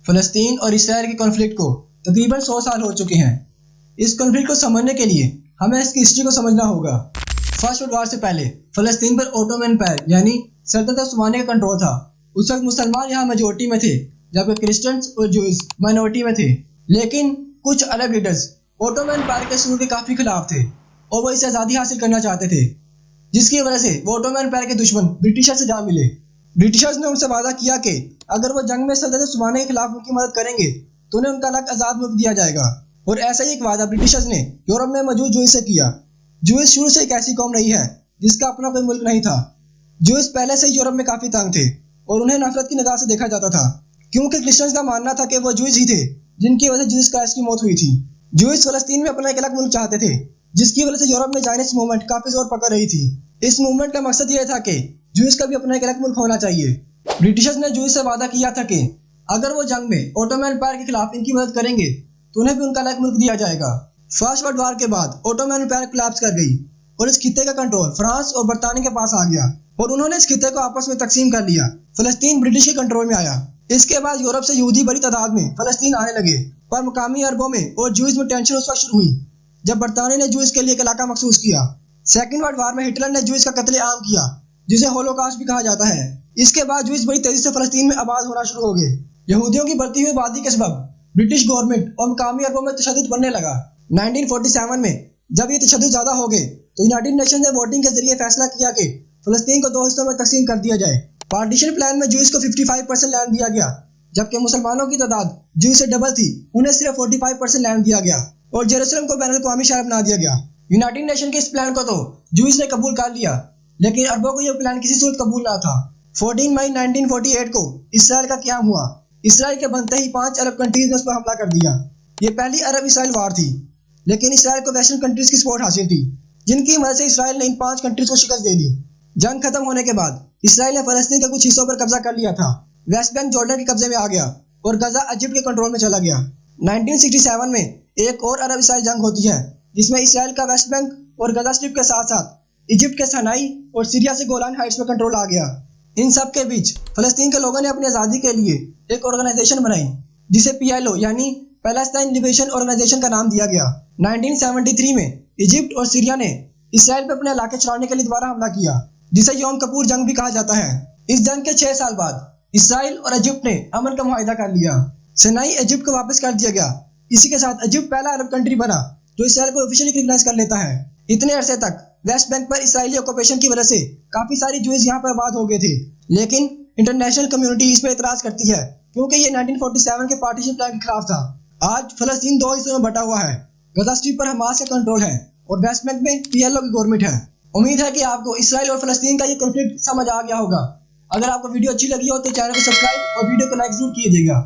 फ़लस्तीन और इसराइल के कॉन्फ्लिक्ट को तकरीबन 100 साल हो चुके हैं। इस कॉन्फ्लिक्ट को समझने के लिए हमें इसकी हिस्ट्री को समझना होगा। फर्स्ट वर्ल्ड वॉर से पहले फ़लस्तीन पर ओटोमन एम्पायर यानी सल्तनत उस्मानिया का कंट्रोल था। उस वक्त मुसलमान यहाँ मेजोरिटी में थे जबकि क्रिश्चियंस और जूस माइनॉरिटी में थे। लेकिन कुछ अरब लीडर्स ओटोमन एम्पायर के शुरू के काफ़ी खिलाफ थे और वो इससे आज़ादी हासिल करना चाहते थे, जिसकी वजह से वो ओटोमन एम्पायर के दुश्मन ब्रिटिशर्स से जा मिले। ब्रिटिशर्स ने उनसे वादा किया कि अगर वो जंग में सल्तनत उस्मानिया के खिलाफ उनकी मदद करेंगे तो उन्हें उनका अलग आज़ाद मुल्क दिया जाएगा। और ऐसा ही एक वादा ब्रिटिशर्स ने यूरोप में मौजूद जूस से किया। जूस शुरू से एक ऐसी कौम रही है जिसका अपना कोई मुल्क नहीं था। जूस पहले से यूरोप में काफ़ी तंग थे और उन्हें नफरत की निगाह से देखा जाता था, क्योंकि क्रिश्चियंस का मानना था कि वो जूस ही थे जिनकी वजह से जीसस क्राइस्ट की मौत हुई थी। जूस फ़लस्तीन में अपना एक अलग मुल्क चाहते थे, जिसकी वजह से यूरोप में ज़ायनिस्ट मूवमेंट काफ़ी जोर पकड़ रही थी। इस मूवमेंट का मकसद यह था कि जूस का भी अपना एक अलग मुल्क होना चाहिए। ब्रिटिशर्स ने जूस से वादा किया था कि अगर वो जंग में ओटोमन एम्पायर के खिलाफ इनकी मदद करेंगे तो उन्हें भी उनका अलग मुल्क दिया जाएगा। फर्स्ट वर्ल्ड वॉर के बाद ओटोमन एम्पायर कोलैप्स कर गई और इस खित्ते का कंट्रोल फ्रांस और बरतानिया के पास आ गया और उन्होंने इस खित्ते को आपस में तकसीम कर लिया। फ़लस्तीन ब्रिटिश के कंट्रोल में आया। इसके बाद यूरोप से यहूदी बड़ी तादाद में फ़लस्तीन आने लगे, पर मुकामी अरबों में और जूस में टेंशन उस वक्त शुरू हुई जब बरतानिया ने जूस के लिए एक इलाका मखसूस किया। सेकेंड वर्ल्ड वॉर में हिटलर ने जूस का कत्ले आम किया, जिसे होलोकॉस्ट भी कहा जाता है। इसके बाद जूस बड़ी तेजी से फ़लस्तीन में आबाद होना शुरू हो गए। यहूदियों की बढ़ती हुई आबादी के सबब ब्रिटिश गवर्नमेंट और मुकामी अरबों में तशद्दुद बढ़ने लगा। 1947 में जब ये तशद्दुद ज़्यादा हो गए तो यूनाइटेड नेशन ने वोटिंग के जरिए फैसला किया कि फ़लस्तीन को 2 हिस्सों में तकसीम कर दिया जाए। पार्टीशन प्लान में जूस को 55% लैंड दिया गया, जबकि मुसलमानों की तादाद जूस से डबल थी, उन्हें सिर्फ 45% लैंड दिया गया और जेरूसलम को बैनुल-अक़वामी शहर बना दिया गया। यूनाइटेड नेशन के इस प्लान को तो जूस ने कबूल कर लिया, लेकिन अरबों को यह प्लान किसी सूरत कबूल ना था। 14 मई 1948 को इसराइल का क़याम हुआ। इसराइल के बनते ही 5 अरब कंट्रीज ने उस पर हमला कर दिया। ये पहली अरब इसराइल वार थी, लेकिन इसराइल को वेस्टर्न कंट्रीज की सपोर्ट हासिल थी, जिनकी मदद से इसराइल ने इन 5 कंट्रीज को शिकस्त दे दी। जंग खत्म होने के बाद इसराइल ने फ़लस्तीन के कुछ हिस्सों पर कब्जा कर लिया था। वेस्ट बैंक जॉर्डन के कब्जे में आ गया और गजा इजिप्ट के कंट्रोल में चला गया। 1967 में एक और अरब इसराइल जंग होती है, जिसमें इसराइल का वेस्ट बैंक और गजा स्ट्रिप के साथ साथ इजिप्ट के सनाई और सीरिया से गोलान हाइट्स में कंट्रोल आ गया। इन सब के बीच फ़लस्तीन के लोगों ने अपनी आज़ादी के लिए एक ऑर्गेनाइजेशन बनाई, जिसे PLO यानी पैलेस्टाइन लिबरेशन ऑर्गेनाइजेशन का नाम दिया गया। 1973 में इजिप्ट और सीरिया ने इसराइल पर अपने इलाके चलाने के लिए दोबारा हमला किया, जिसे यौम कपूर जंग भी कहा जाता है। इस जंग के 6 साल बाद इसराइल और इजिप्ट ने अमन का मुआहिदा कर लिया। सनाई इजिप्ट को वापस कर दिया गया। इसी के साथ इजिप्ट पहला अरब कंट्री बना जो इसराइल को ऑफिशियली रिकॉग्नाइज कर लेता है। इतने अरसे तक वेस्ट बैंक पर इसराइली ऑक्यूपेशन की वजह से काफ़ी सारी जूस यहाँ पर आबाद हो गए थे, लेकिन इंटरनेशनल कम्युनिटी इस पर एतराज़ करती है क्योंकि ये 1947 के पार्टीशन प्लान के खिलाफ था। आज फ़लस्तीन 2 हिस्सों में बटा हुआ है। गजा स्ट्रिप पर हमास का कंट्रोल है और वेस्ट बैंक में PLO की गवर्नमेंट है। उम्मीद है कि आपको इसराइल और फ़लस्तीन का ये कॉन्फ्लिक्ट समझ आ गया होगा। अगर आपको वीडियो अच्छी लगी हो तो चैनल को सब्सक्राइब और वीडियो को लाइक जरूर कीजिएगा।